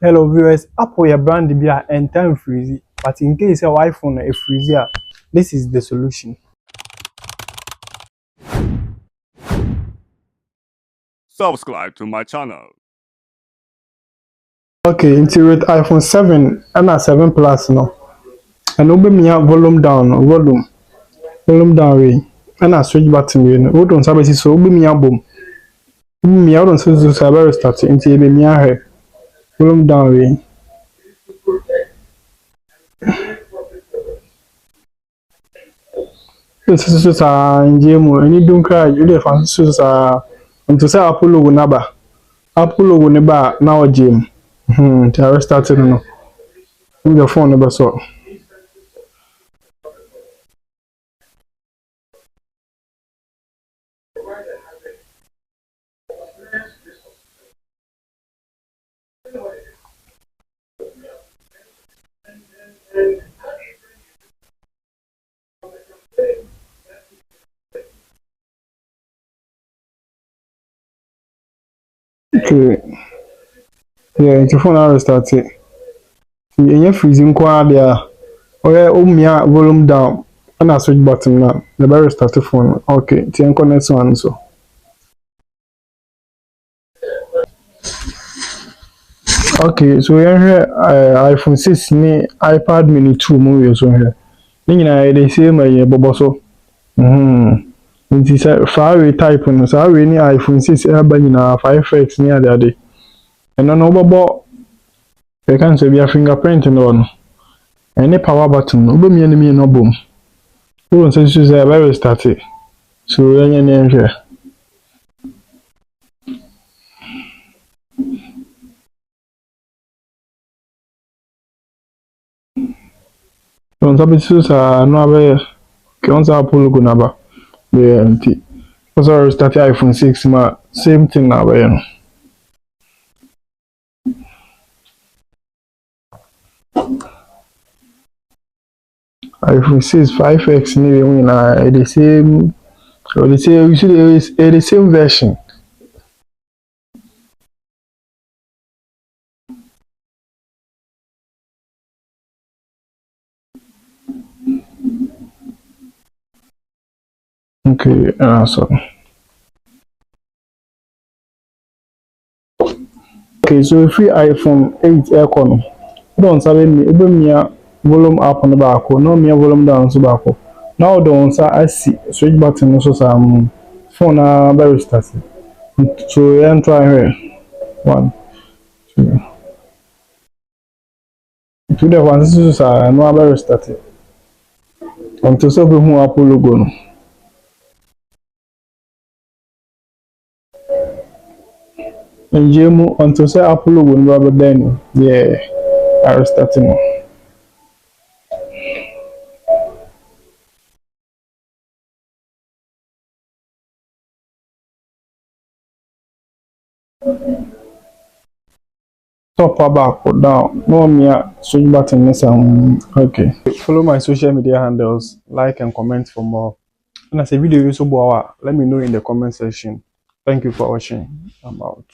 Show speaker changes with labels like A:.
A: Hello viewers, Apple your brand be and time freezy, but in case your iPhone a freezer, this is the solution.
B: Subscribe to my channel.
A: Okay, into with iPhone 7 and a 7 Plus no. And open me up volume down way. And a switch button way. No, don't sabi so open me up boom. Me out on so cyber start into me here. Volume down way. This is in Jemu, and you don't cry, you live on Susa. And to say Apple logo naba. Apple logo neba now Jim. I started no. With your phone number so. Okay. Yeah, your phone now started. You freezing quite there. Okay, volume down. And I switch button now. The battery start to phone. Okay, it's connect one so. Okay, so here iPhone 6 ni iPad mini 2 mo so here. Ni na dey say my bobo so. Nti say far type no so we ni iPhone 6 e ba nyina 5x ni ade. Eno no bobo e kan say bia fingerprint no no. Any power button no obemi ani no bom. So say say battery start. So yenye ni here. On top of this, no abe once Apple logo naba. Yeah, empty. Also start iPhone 6 ma same thing na abe no. iPhone 6 5x ni we na the same or the same you see the same version. Okay, so okay, so free iPhone 8 aircon. Don't sabi me volume up on the back, no me volume down so back. Now don't say I see switch button so some phone very started. So you can try here. 1, 2. To the one this is no very started. Until so who Apple logo no. And Jemu until say Apple logo no then yeah I starting no. Top or back or down. No me switch button is okay. Follow my social media handles, like and comment for more. And as a video you so let me know in the comment section. Thank you for watching. I'm out.